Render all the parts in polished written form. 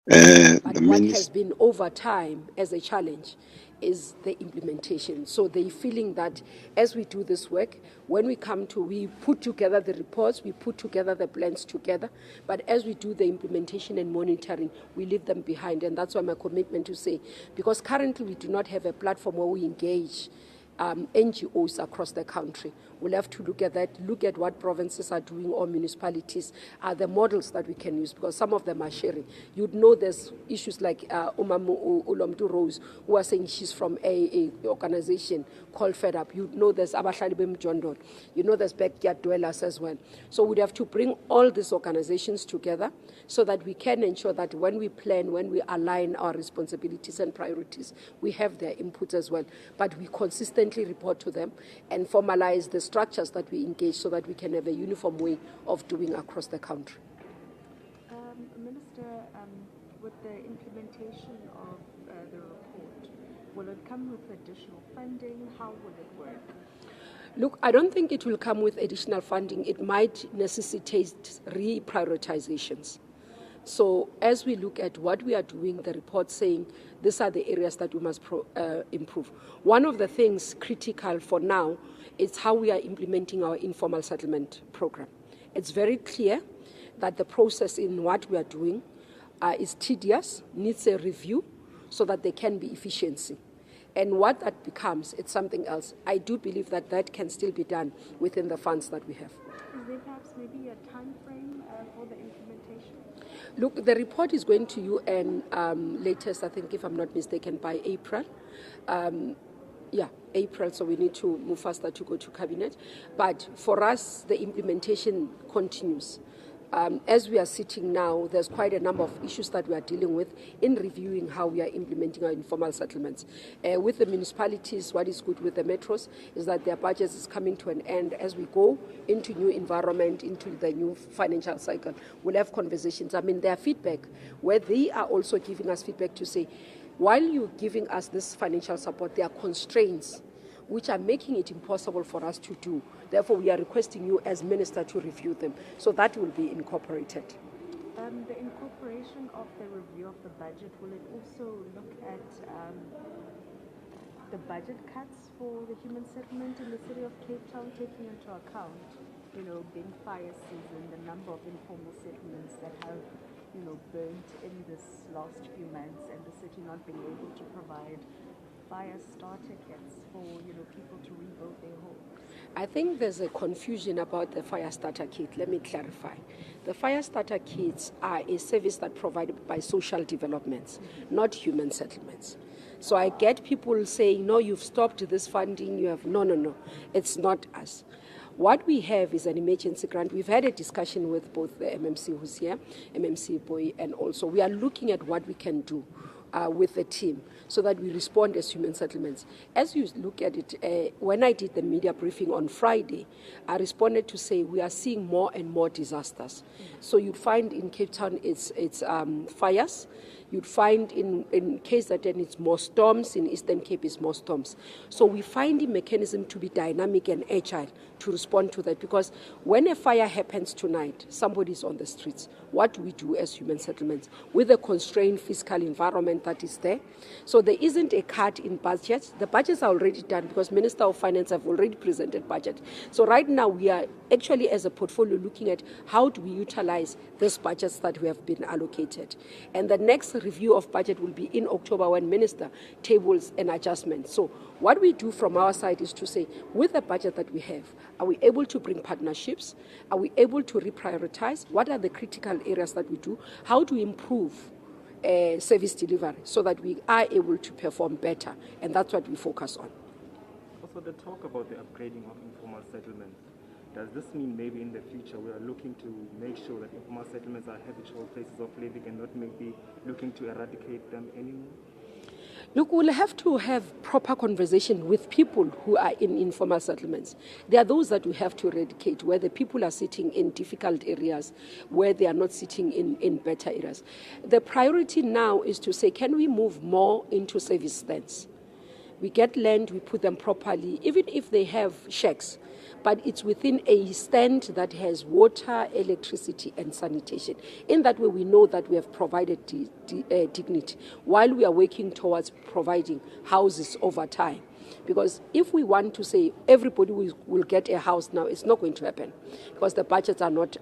But what has been over time as a challenge is the implementation. So they're feeling that as we do this work, when we put together the reports, we put together the plans together, but as we do the implementation and monitoring, we leave them behind. And that's why my commitment to say, because currently we do not have a platform where we engage NGOs across the country. We'll have to look at that, look at what provinces are doing or municipalities are the models that we can use, because some of them are sharing. You'd know there's issues like Umamoloko Rose, who are saying she's from a organization called Fed Up. You'd know there's Abahlali Bemjondon. You know there's backyard dwellers as well. So we'd have to bring all these organizations together so that we can ensure that when we plan, when we align our responsibilities and priorities, we have their inputs as well. But we consistently report to them and formalize the structures that we engage so that we can have a uniform way of doing across the country. Minister, with the implementation of the report, will it come with additional funding? How will it work? Look, I don't think it will come with additional funding. It might necessitate reprioritizations. So as we look at what we are doing, the report saying these are the areas that we must improve. One of the things critical for now is how we are implementing our informal settlement program. It's very clear that the process in what we are doing is tedious, needs a review so that there can be efficiency. And what that becomes, it's something else. I do believe that that can still be done within the funds that we have. Is there perhaps maybe a time frame for the implementation? Look, the report is going to you and latest, I think, if I'm not mistaken, by April. April, so we need to move faster to go to cabinet. But for us, the implementation continues. As we are sitting now, there's quite a number of issues that we are dealing with in reviewing how we are implementing our informal settlements. With the municipalities, what is good with the metros is that their budgets is coming to an end. As we go into new environment, into the new financial cycle, we'll have conversations. I mean, their feedback, where they are also giving us feedback to say, while you're giving us this financial support, there are constraints which are making it impossible for us to do. Therefore, we are requesting you as minister to review them. So that will be incorporated. The incorporation of the review of the budget, will it also look at the budget cuts for the human settlement in the city of Cape Town, taking into account, being fire season, the number of informal settlements that have, burnt in this last few months, and the city not being able to provide fire starter kits for people to rebuild their homes? I think there's a confusion about the fire starter kit. Let me clarify. The fire starter kits are a service that's provided by social developments, not human settlements. So I get people saying, no, you've stopped this funding, you have, no, it's not us. What we have is an emergency grant. We've had a discussion with both the MMC who's here, MMC Boy, and also we are looking at what we can do with the team so that we respond as human settlements. As you look at it, when I did the media briefing on Friday, I responded to say we are seeing more and more disasters. So you'd find in Cape Town it's fires. You'd find in KZN it's more storms, in Eastern Cape it's more storms. So we find the mechanism to be dynamic and agile to respond to that, because when a fire happens tonight, somebody's on the streets. What do we do as human settlements with a constrained fiscal environment that is there? So there isn't a cut in budgets. The budgets are already done because Minister of Finance have already presented budget. So right now we are actually as a portfolio looking at how do we utilize these budgets that we have been allocated. And the next review of budget will be in October when Minister tables an adjustment. So what we do from our side is to say, with the budget that we have, are we able to bring partnerships? Are we able to reprioritize? What are the critical areas that we do? How to improve service delivery so that we are able to perform better? And that's what we focus on. Also, the talk about the upgrading of informal settlements, does this mean maybe in the future we are looking to make sure that informal settlements are habitual places of living and not maybe looking to eradicate them anymore? Look, we'll have to have proper conversation with people who are in informal settlements. There are those that we have to eradicate, where the people are sitting in difficult areas, where they are not sitting in better areas. The priority now is to say, can we move more into service stands? We get land, we put them properly, even if they have shacks, but it's within a stand that has water, electricity, and sanitation. In that way, we know that we have provided dignity while we are working towards providing houses over time. Because if we want to say everybody will get a house now, it's not going to happen because the budgets are not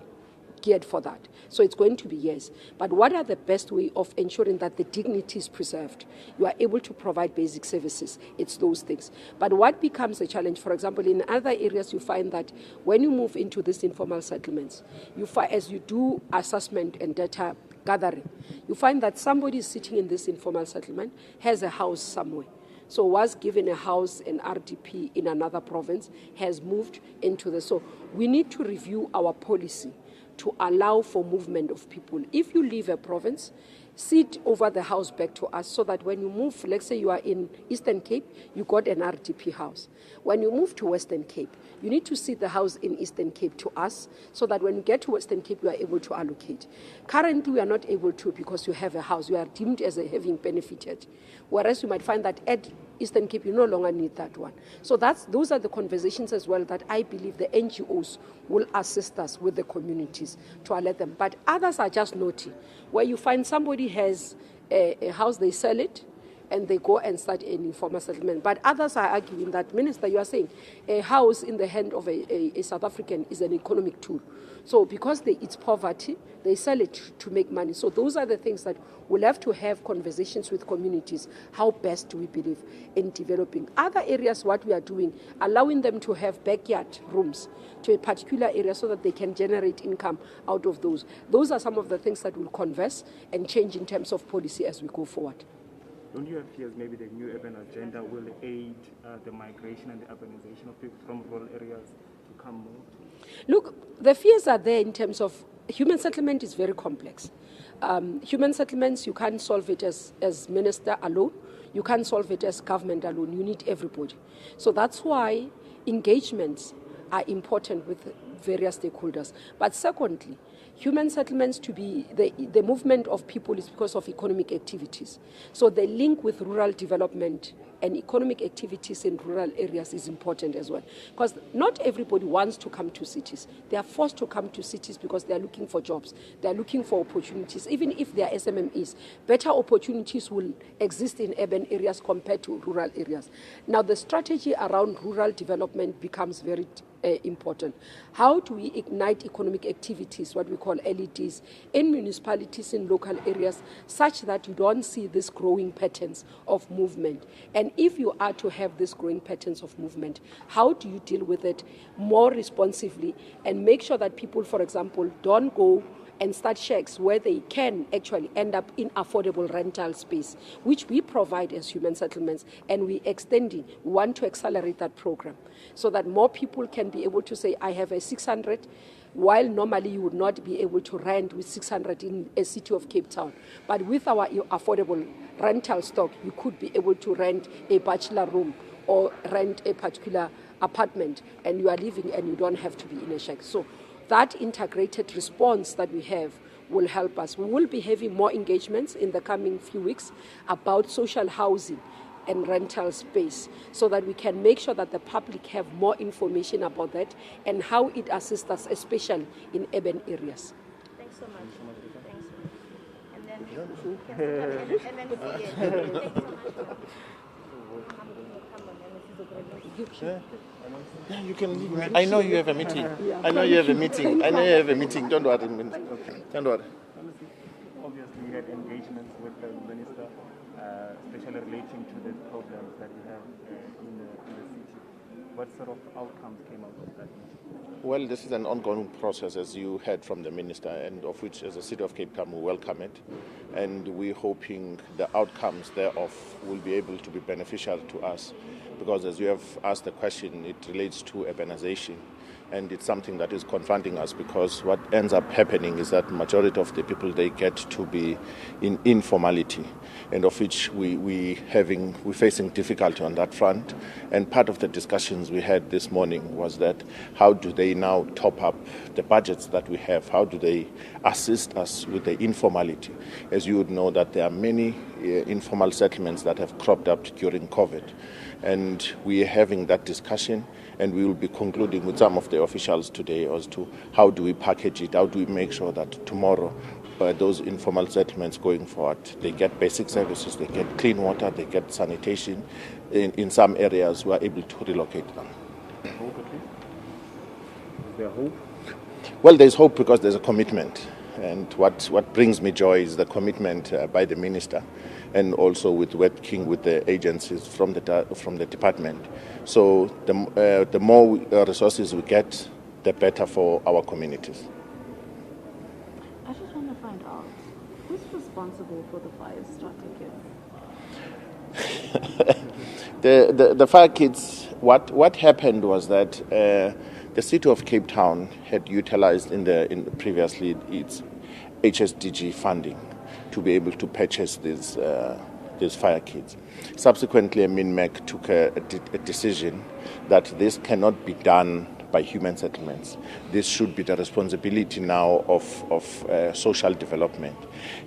geared for that. So it's going to be yes. But what are the best way of ensuring that the dignity is preserved? You are able to provide basic services. It's those things. But what becomes a challenge, for example, in other areas you find that when you move into these informal settlements, you find, as you do assessment and data gathering, you find that somebody sitting in this informal settlement has a house somewhere. So was given a house in RDP in another province, has moved into the... So we need to review our policy to allow for movement of people. If you leave a province, sit over the house back to us so that when you move, let's say you are in Eastern Cape, you got an RDP house. When you move to Western Cape, you need to sit the house in Eastern Cape to us so that when you get to Western Cape, you are able to allocate. Currently, we are not able to because you have a house. You are deemed as having benefited. Whereas you might find that at Eastern Cape, you no longer need that one. So those are the conversations as well that I believe the NGOs will assist us with the communities to alert them. But others are just naughty, where you find somebody has a house, they sell it, and they go and start an informal settlement. But others are arguing that, Minister, you are saying a house in the hand of a South African is an economic tool. So because it's poverty, they sell it to make money. So those are the things that we'll have to have conversations with communities. How best do we believe in developing? Other areas, what we are doing, allowing them to have backyard rooms to a particular area so that they can generate income out of those. Those are some of the things that will converse and change in terms of policy as we go forward. Don't you have fears maybe the new urban agenda will aid the migration and the urbanization of people from rural areas to come more? Look, the fears are there in terms of human settlement is very complex. Human settlements, you can't solve it as minister alone. You can't solve it as government alone. You need everybody. So that's why engagements are important with various stakeholders. But secondly, human settlements to be the movement of people is because of economic activities. So the link with rural development and economic activities in rural areas is important as well. Because not everybody wants to come to cities. They are forced to come to cities because they are looking for jobs. They are looking for opportunities. Even if they are SMMEs, better opportunities will exist in urban areas compared to rural areas. Now the strategy around rural development becomes very important. How do we ignite economic activities, what we call LEDs, in municipalities, in local areas, such that you don't see these growing patterns of movement? And if you are to have these growing patterns of movement, how do you deal with it more responsively and make sure that people, for example, don't go and start shacks where they can actually end up in affordable rental space, which we provide as human settlements, and we want to accelerate that program so that more people can be able to say, I have a 600, while normally you would not be able to rent with 600 in a city of Cape Town. But with our affordable rental stock, you could be able to rent a bachelor room or rent a particular apartment, and you are living and you don't have to be in a shack. So that integrated response that we have will help us. We will be having more engagements in the coming few weeks about social housing and rental space so that we can make sure that the public have more information about that and how it assists us, especially in urban areas. Thanks so much. Thanks. And then thanks so much. Yeah, you can leave. I know you have a meeting. I know you have a meeting. I know you have a meeting. Don't worry. Don't worry. Obviously, we had engagements with the minister, especially relating to the problems that we have in the city. What sort of outcomes came out of that meeting? Well, this is an ongoing process, as you heard from the minister, and of which, as a city of Cape Town, we welcome it. And we're hoping the outcomes thereof will be able to be beneficial to us. Because as you have asked the question, it relates to urbanization. And it's something that is confronting us because what ends up happening is that majority of the people, they get to be in informality. and of which we're facing difficulty on that front. And part of the discussions we had this morning was that how do they now top up the budgets that we have? How do they assist us with the informality? As you would know, that there are many informal settlements that have cropped up during COVID, and we are having that discussion, and we will be concluding with some of the officials today as to how do we package it, how do we make sure that tomorrow those informal settlements going forward, they get basic services, they get clean water, they get sanitation. In some areas, we are able to relocate them. Hope, at least? Is there hope? Well, there's hope because there's a commitment. And what brings me joy is the commitment by the minister, and also with working with the agencies from the department. So the more resources we get, the better for our communities. I just want to find out, who's responsible for the fire starter kits? The fire kits, what happened was that the city of Cape Town had utilized previously its HSDG funding to be able to purchase these fire kits. Subsequently, Minmec took a decision that this cannot be done by human settlements. This should be the responsibility now of social development.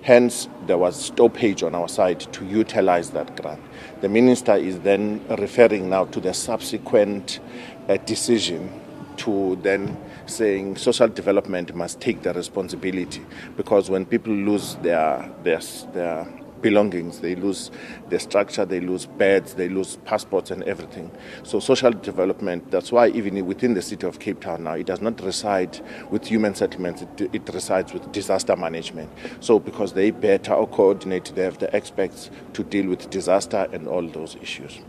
Hence, there was stoppage on our side to utilize that grant. The minister is then referring now to the subsequent decision to then saying social development must take the responsibility, because when people lose their belongings, they lose their structure, they lose beds, they lose passports and everything. So social development, that's why even within the city of Cape Town now, it does not reside with human settlements, it resides with disaster management. So because they better or coordinate, they have the experts to deal with disaster and all those issues.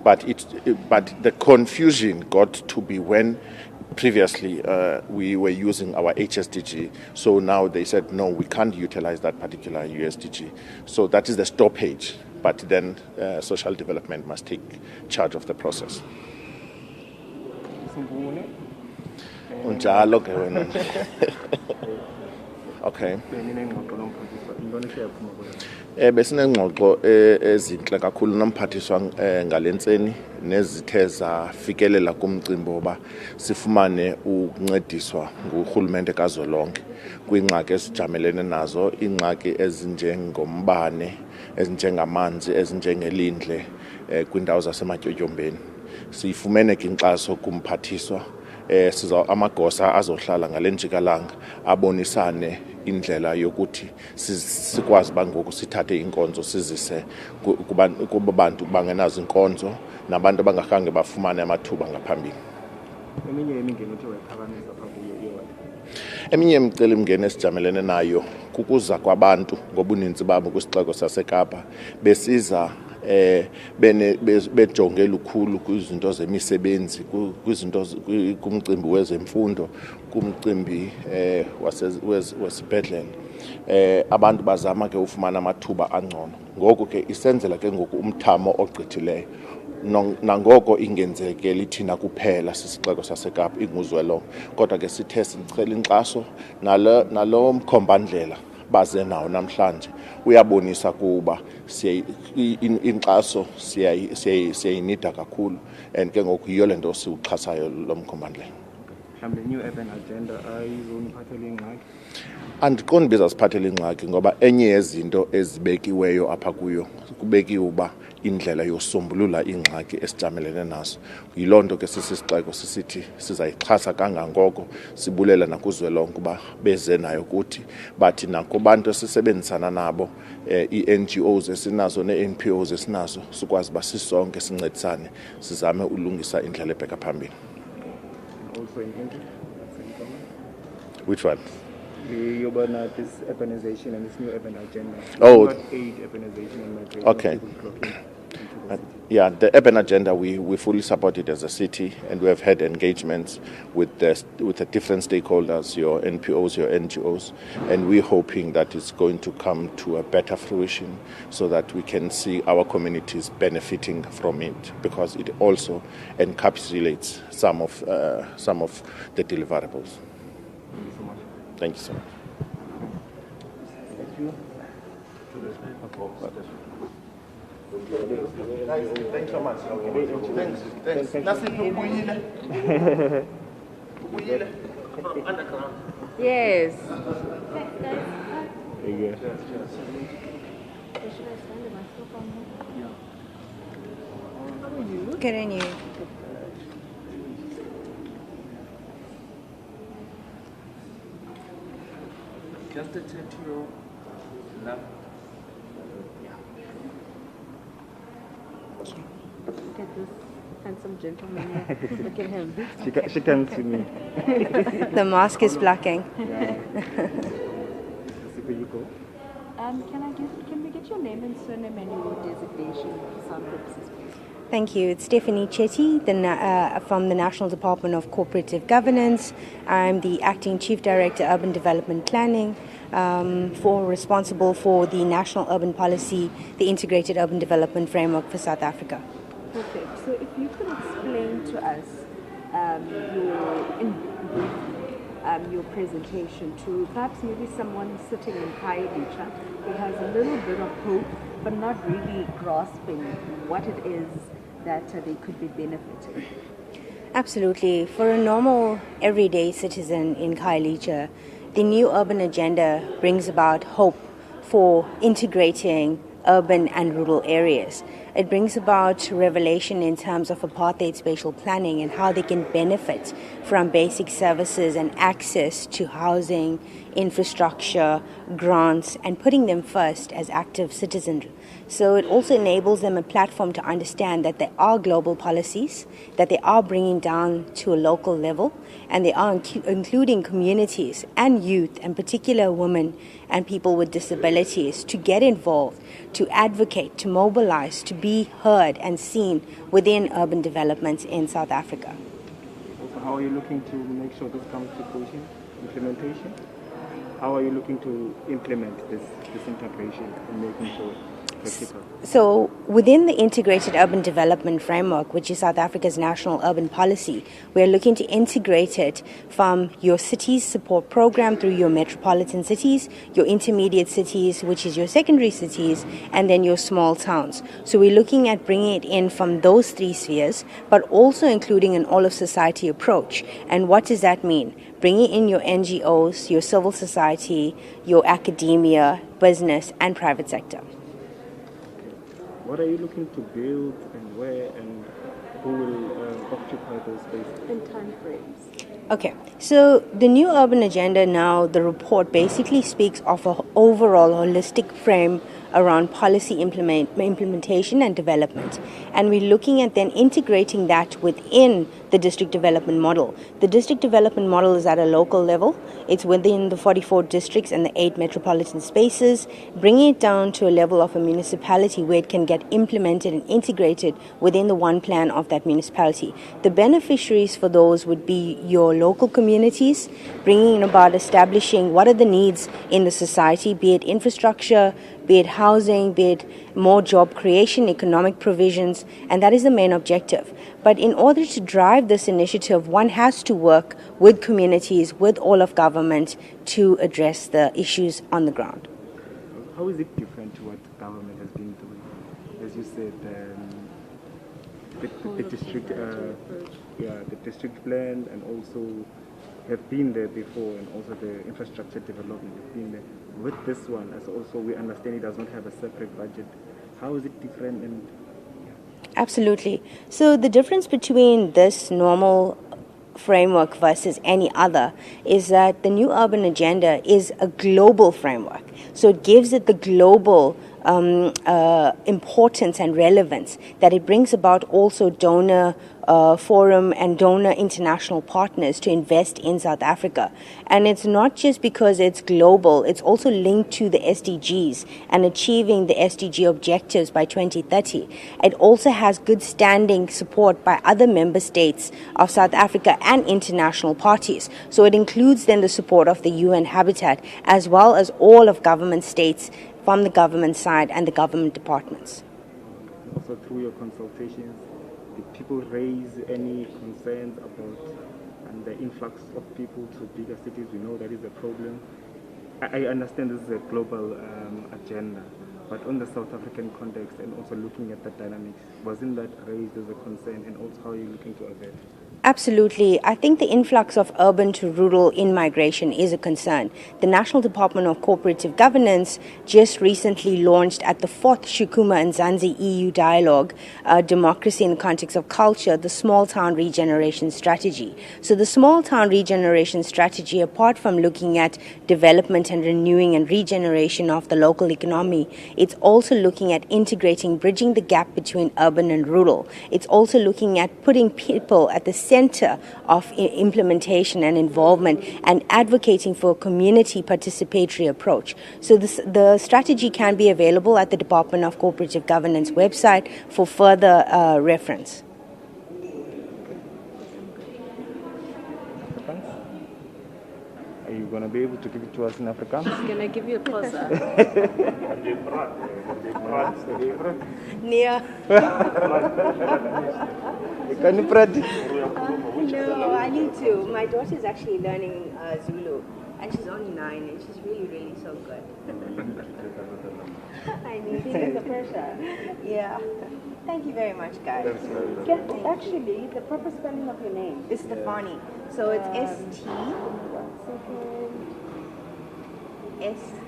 But the confusion got to be when previously we were using our HSDG, so now they said no, we can't utilize that particular USDG. So that is the stoppage, but then social development must take charge of the process. Unjalo ke wena. Okay. Besinengxoxo ezinhle kakhulu nomphathiswa ngalentseni nezithe zafikelela kumcimbi oba sifumane ukuncediswa nguRhulumente kazwelonke kwingxaki esijamelene nazo, ingxaki ezinjengombane, ezinjengamanzi, ezinjengelindle kwindawo zasematyotyombe. Sifumene ke inkxaso kumphathiswa, amagosa azohlala ngalenjikalanga abonisane indlela yokuthi sikwazi bangoku sithathe inkonzo sizise kubantu bangenazo inkonzo nabantu abangakhange bafumane amathuba ngaphambili. Eminye imicelimngeni esijamelene nayo kukuza kwabantu ngobuninzi babo kwisixeko saseKapa besiza bejonge lukhulu kwizinto zemisebenzi, kwizinto kumcimbi wezemfundo, kumcimbi wasibhedlela. Abantu bazama ke ufumana amathuba angcono. Ngoko ke isenzela ke ngoku umthamo ogqithileyo. Nangoko ingenzekeli thina kuphela sisixeko saseKapa inguzwelo, kodwa ke sithe sicela inkxaso nalo mkhombandlela baze nawo namhlanje uyabonisa kuba inkxaso siyayinida kakhulu, and ke ngoku yiyo lento siwuxhasayo lo mkhombandlela. Mhlawumbe new urban agenda ayizoniphathela ingxaki? Andiqondi bezasiphathela ingxaki ngoba enye yezinto ezibekiweyo apha kuyo kubekiwe uba indlela yosombulula ingxaki esijamelene nazo. Yiloo nto ke sisixeko sisithi sizayixhasa kangangoko, sibulela nakuzwelonke uba beze nayo kuthi, bathi nakubantu esisebenzisana nabo, i-NGOs esinazo ne-NPOs esinazo, sikwazi uba sisonke sincedisane sizame ulungisa indlela ebheka phambili. Also in English? Which one? This urbanization and this new urban agenda. Oh. Not aid urbanization and migration. Okay. Yeah, the urban agenda, we fully support it as a city, and we have had engagements with the different stakeholders, your NPOs, your NGOs, and we're hoping that it's going to come to a better fruition so that we can see our communities benefiting from it, because it also encapsulates some of the deliverables. Thank you so much. Thank you so much. Thank you. Thanks so much. Thanks. Yes. Good on you. Just a turn to your left. Look at this handsome gentleman here. Look at him. She can see me. The mask is blocking. Can we get your name and surname and your designation for sound purposes, please? Thank you. It's Stephanie Chetty from the National Department of Cooperative Governance. I'm the Acting Chief Director, Urban Development Planning, responsible for the National Urban Policy, the Integrated Urban Development Framework for South Africa. Perfect. So if you could explain to us your presentation to perhaps maybe someone sitting in Khayelitsha who has a little bit of hope but not really grasping what it is that they could be benefiting. Absolutely. For a normal, everyday citizen in Khayelitsha, the new urban agenda brings about hope for integrating urban and rural areas. It brings about revelation in terms of apartheid spatial planning and how they can benefit from basic services and access to housing, infrastructure, grants, and putting them first as active citizens. So it also enables them a platform to understand that there are global policies, that they are bringing down to a local level, and they are including communities and youth, and particular women and people with disabilities, to get involved, to advocate, to mobilize, to be heard and seen within urban developments in South Africa. Also, how are you looking to make sure this comes to fruition, implementation? How are you looking to implement this integration and making sure it's practical? So within the Integrated Urban Development Framework, which is South Africa's national urban policy, we are looking to integrate it from your cities support program through your metropolitan cities, your intermediate cities, which is your secondary cities, and then your small towns. So we're looking at bringing it in from those three spheres, but also including an all-of-society approach. And what does that mean? Bringing in your NGOs, your civil society, your academia, business, and private sector. What are you looking to build and where and who will occupy those spaces? In time frames. Okay, so the new urban agenda now, the report basically speaks of an overall holistic frame around policy implementation and development. And we're looking at then integrating that within the district development model. The district development model is at a local level. It's within the 44 districts and the 8 metropolitan spaces, bringing it down to a level of a municipality where it can get implemented and integrated within the one plan of that municipality. The beneficiaries for those would be your local communities, bringing about establishing what are the needs in the society, be it infrastructure, be it housing, be it more job creation, economic provisions, and that is the main objective. But in order to drive this initiative, one has to work with communities, with all of government to address the issues on the ground. How is it different to what government has been doing? As you said, the district plan and also have been there before, and also the infrastructure development have been there. With this one, as also we understand it does not have a separate budget. How is it different? And Absolutely. So the difference between this normal framework versus any other is that the new urban agenda is a global framework. So it gives it the global importance and relevance that it brings about also donor forum and donor international partners to invest in South Africa. And it's not just because it's global, it's also linked to the SDGs and achieving the SDG objectives by 2030. It also has good standing support by other member states of South Africa and international parties. So it includes then the support of the UN Habitat as well as all of government states from the government side and the government departments. Also through your consultations, did people raise any concerns about the influx of people to bigger cities? We know that is a problem. I understand this is a global agenda, but on the South African context and also looking at the dynamics, wasn't that raised as a concern, and also how are you looking to avert? Absolutely. I think the influx of urban to rural in-migration is a concern. The National Department of Cooperative Governance just recently launched at the 4th Shukuma and Zanzi EU Dialogue, Democracy in the Context of Culture, the Small Town Regeneration Strategy. So the Small Town Regeneration Strategy, apart from looking at development and renewing and regeneration of the local economy, it's also looking at integrating, bridging the gap between urban and rural. It's also looking at putting people at the center of implementation and involvement and advocating for a community participatory approach. So the strategy can be available at the Department of Cooperative Governance website for further reference. Are you going to be able to give it to us in Afrikaans? Can I give you a closer? Nia. Can you pray? No, I need to. My daughter's actually learning Zulu, and she's only 9, and she's really, really so good. I need to. The pressure. Yeah. Thank you very much, guys. Actually, the proper spelling of your name. It's Stefani. So it's S-T. S-T-E-F-A-N-I-E.